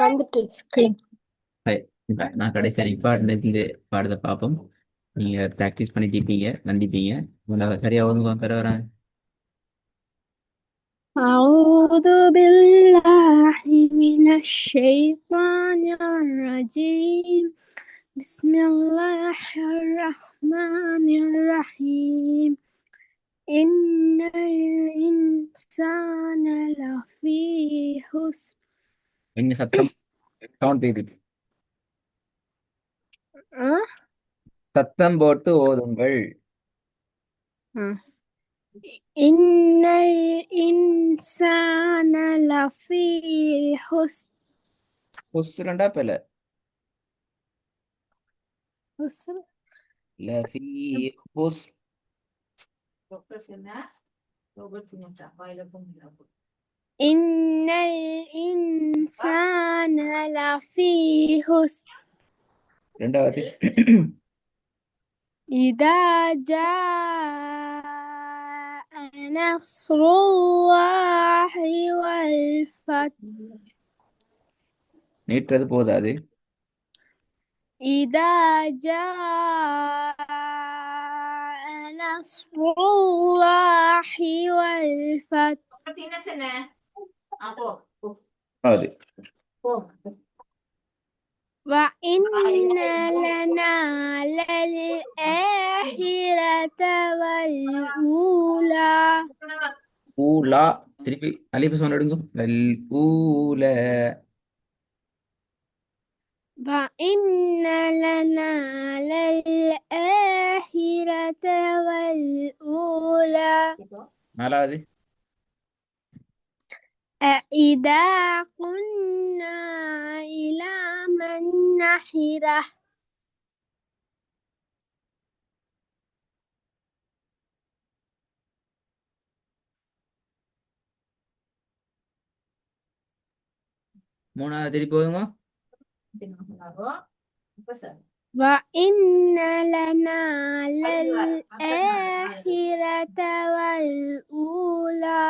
வந்துட்டு screen. Hi. இப்ப நான் கடைசியா இருந்து பாடத்தை பார்ப்போம். நீங்க ப்ராக்டிஸ் பண்ணிட்டு இருப்பீங்க, வந்திப்பீங்க. உங்களை சரியா ஒழுங்கு பெற வரேன். أعوذ بالله من الشيطان الرجيم. بسم الله الرحمن الرحيم. إن الإنسان لفي خسر. கொஞ்சம் சத்தம் சவுண்ட் தெரியுது. أه؟ சத்தம் போட்டு ஓதுங்கள். أه. إن الإنسان لفي خسر. புஸ்ரண்டா பெல خسر. லஃபி புஸ். إن الإنسان لفي خسر ரெண்டாவது إذا جاء نصر الله والفتح. நீட்டுறது போதாது. إذا جاء نصر الله والفتح அது وإن لنا للآخرة والأولى. ஊலா திருப்பி அலிப்பு சொன்ன எடுங்க. வல் ஊல وإن لنا للآخرة والأولى. நாலாவது أإذا كنا إلى من نحرة. மூணாவது திருப்பி போதுங்க. وإن لنا للآخرة والأولى.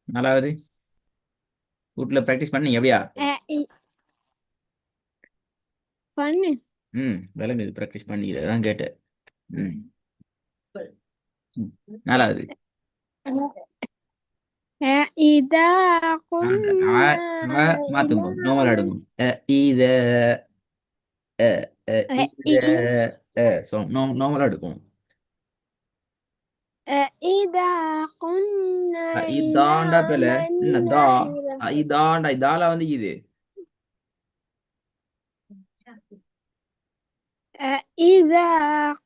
நாலாவது வீட்டுல ப்ராக்டிஸ் பண்ணீங்க எப்படியா? பண்ணு. விளங்குது. ப்ராக்டிஸ் பண்ணிக்கிறேன் தான் கேட்டேன். ம் ம். நாலாவது أإذا كنا மாத்துங்க. إلى நோமல் من. ஆடுங்க. இத இத أإذا நோமலா எடுக்கும். أإذا كنا إلى இதாண்டா பேல من என்ன தா نحرة. இதாண்டா இதால வந்து இது أإذا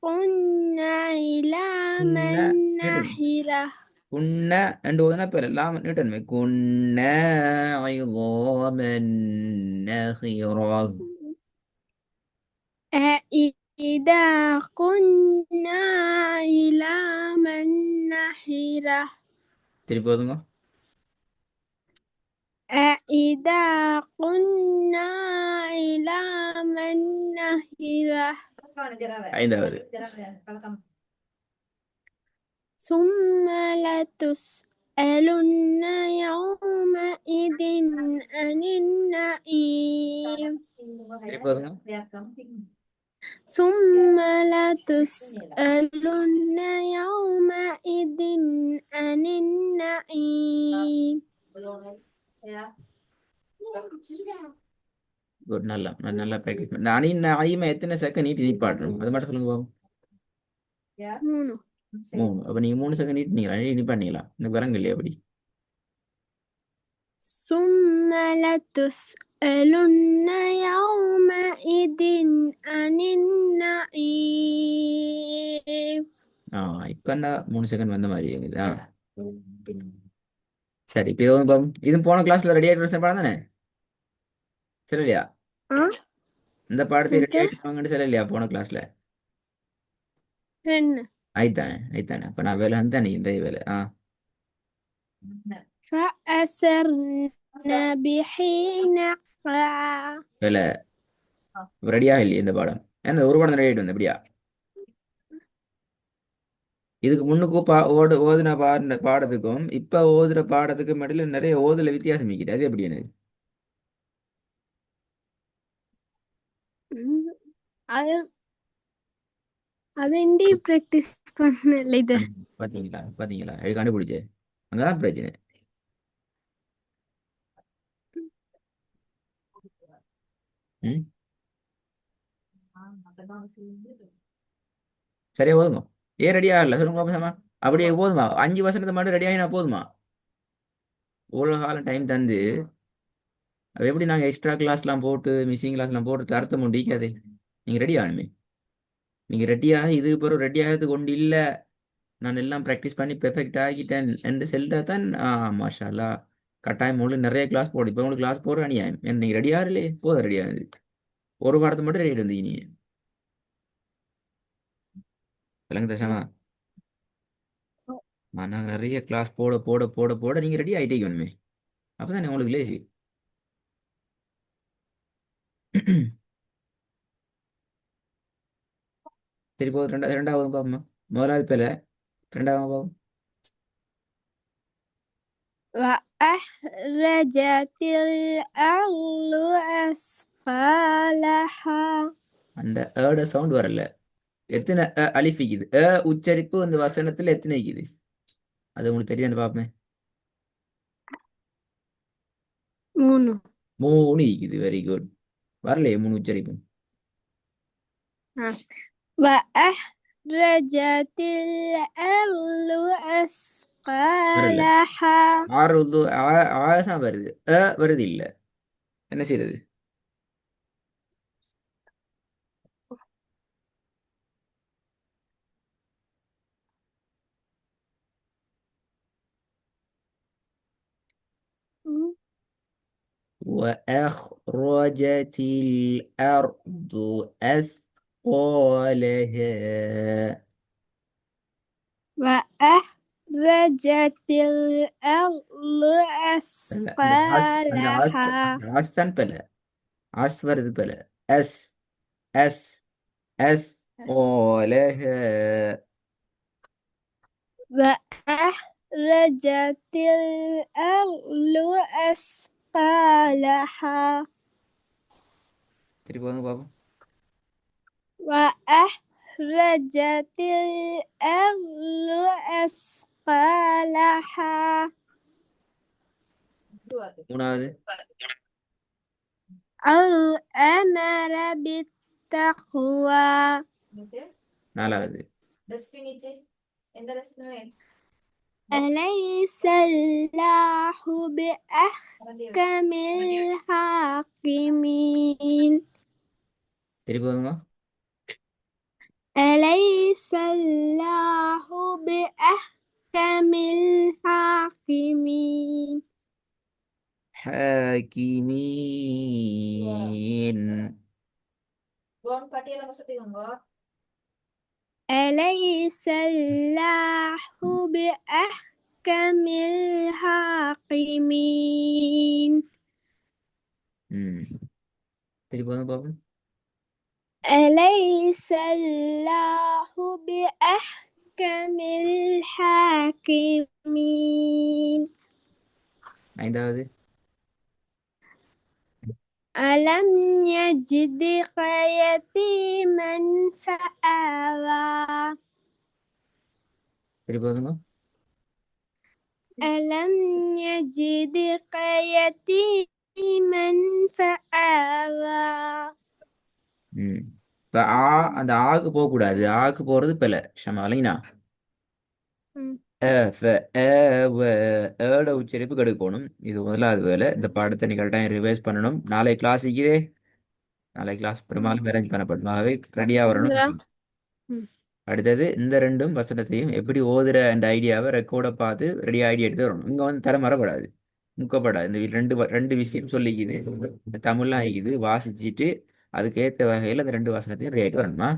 كنا إلى குன்ன من நீட்டணும். نحرة. குன்ன ரெண்டு ஓதுனா பேல எல்லாம் நீட்டணுமே. குன்ன ஐதோமன் நஹிரா. أإذا كنا إلى من نحرة. திருப்பி ஓதுங்க. أإذا كنا إلى من نحرة. ஐந்தாவது ثم لتسألن يومئذ عن النعيم. திருப்பி ஓதுங்க. ثم لتسألن يومئذ عن النعيم. குட். நல்லா நல்லா ப்ராக்டிஸ் பண்ண. நானே ஐமா எத்தனை செகண்ட் நீட்டி நீப்பாட்டணும் அது மட்டும் சொல்லுங்க பாப்போம். மூணு. மூணு. அப்ப நீங்க 3 செகண்ட் நீட்டினீங்களா? நீப்பாட்டீங்களா? எனக்கு வரங்க இல்லையா அப்படி? ثم لتسألن يومئذ عن النعيم. இப்ப என்ன 3 செகண்ட் வந்த மாதிரி இருக்குது. சரி. இப்போ இது போன கிளாஸ்ல ரெடி ஆயிட்டு படம் தானே? சரி இல்லையா? ஆ இந்த பாடத்தை ரெடி இது ஆயிட்டு வாங்கன்னு சரி இல்லையா போன கிளாஸ்ல? என்ன? ஆயித்தானே ஆயித்தானே. அப்ப நான் வேலை தானே இன்றைய வேலை. فأسرن به نقعا. வேலை ரெடியா இல்லையா இந்த பாடம்? ஏன்னா ஒரு பாடம் ரெடி ஆயிட்டு வந்தேன் எப்படியா? இதுக்கு முன்னுக்கும் ஓதுன பாடத்துக்கும் இப்ப ஓதுற பாடத்துக்கும் இடையில நிறைய ஓதுல வித்தியாசம் இருக்குது. அது எப்படி எனக்கு அது அது இண்டி பிராக்டிஸ் பண்ணல இது. பாத்தீங்களா பாத்தீங்களா இது கண்டுபிடிச்சே. அங்கதான் பிரச்சனை. ம். சரியா போதுமா? ஏன் ரெடியா இல்ல சொல்லுங்க பாப்போம். அப்படியே போதுமா? 5 வசனத்தை மட்டும் ரெடி ஆகினா போதுமா? இவ்வளோ காலம் டைம் தந்து அது எப்படி நாங்கள் எக்ஸ்ட்ரா கிளாஸ்லாம் போட்டு மிஸ்ஸிங் கிளாஸ்லாம் போட்டு அர்த்தம் முடிக்காதே. நீங்கள் ரெடி ஆகணுமே. நீங்கள் ரெடியாக இதுக்கு பிறகு ரெடி ஆகிறதுக்கு கொண்டு இல்லை. நான் எல்லாம் ப்ராக்டிஸ் பண்ணி பெர்ஃபெக்ட் ஆகிட்டேன் என்று சொல்லிட்டா தான் மாஷா அல்லா கட்டாயம் உங்களுக்கு நிறைய கிளாஸ் போடு. இப்போ உங்களுக்கு கிளாஸ் போடுற அநியாயம். ஏன்னா நீங்கள் ரெடி ஆகலே போதும் ரெடி ஆகுது. ஒரு வாரத்தை மட்டும் ரெடி இருந்தீங்க நீ. விளங்கு தசாமா. நாங்கள் நிறைய கிளாஸ் போட போட போட போட நீங்கள் ரெடி ஆகிட்டே வேணுமே. அப்போ தானே உங்களுக்கு லேசி. சரி போதும். ரெண்டாவது பாப்போமா. முதலாவது பேல ரெண்டாவது பாப்போம். وأخرجت الأرض أثقالها. அந்த ஏட சவுண்ட் வரல. எத்தனை அலிஃப் இருக்குது? உச்சரிப்பு அந்த வசனத்துல எத்தனை இருக்குது? அது உங்களுக்கு தெரியாது பார்ப்பேன். 3. 3 இருக்குது. Very good. வரலையே 3 உச்சரிப்பு. وأخرجت الأرض வரல. أثقالها. ஆறுது ஆசம் வருது. வருது இல்ல. என்ன செய்யறது? وأخرجت الأرض أثقالها. وأخرجت الأرض لا அந்த أثقالها. ஆசன் பல. ஆஸ் வருது பல. Yes yes yes قالها. وأخرجت الأرض أثقالها. திருப்பி வந்து பாப்போம். وأخرجت الأرض أثقالها. மூணாவது. أو أمر بالتقوى. நாலாவது. أليس الله بأحكم الحاكمين. திருப்பி வந்துங்க. أليس الله بأحكم الحاكمين. حاكمين. أليس الله بأحكم الحاكمين. திருப்பி வந்து பாப்போம். أليس الله بأحكم الحاكمين. ஐந்தாவது. ألم يجدك يتيما فآوى. திருப்பி வந்துங்க. ألم يجدك يتيما فآوى. இப்ப அந்த ஆக்கு போக கூடாது. ஆக்கு போறது பில ஷமாலினா. ஏட உச்சரிப்பு கெடுக்கணும். இது முதலாவது வேலை. இந்த பாடத்தை நீ கரெக்டாக ரிவைஸ் பண்ணணும். நாளை கிளாஸ் இருக்குதே. நாளை கிளாஸ் பெரும்பாலும் அரேஞ்ச் பண்ணப்படும். ஆகவே ரெடியா வரணும். அடுத்தது இந்த ரெண்டும் வசனத்தையும் எப்படி ஓதுற அந்த ஐடியாவை ரெக்கார்டை பார்த்து ரெடி ஐடியா எடுத்து வரணும். இங்க வந்து தர மறப்படாது. முக்கப்படாது. இந்த ரெண்டு விஷயம் சொல்லிக்குது. தமிழ்லாம் ஆகிக்குது. வாசிச்சுட்டு அதுக்கேற்ற வகையில் அந்த 2 வசனத்தையும் ரெடி ஆகிட்டு வரணுமா?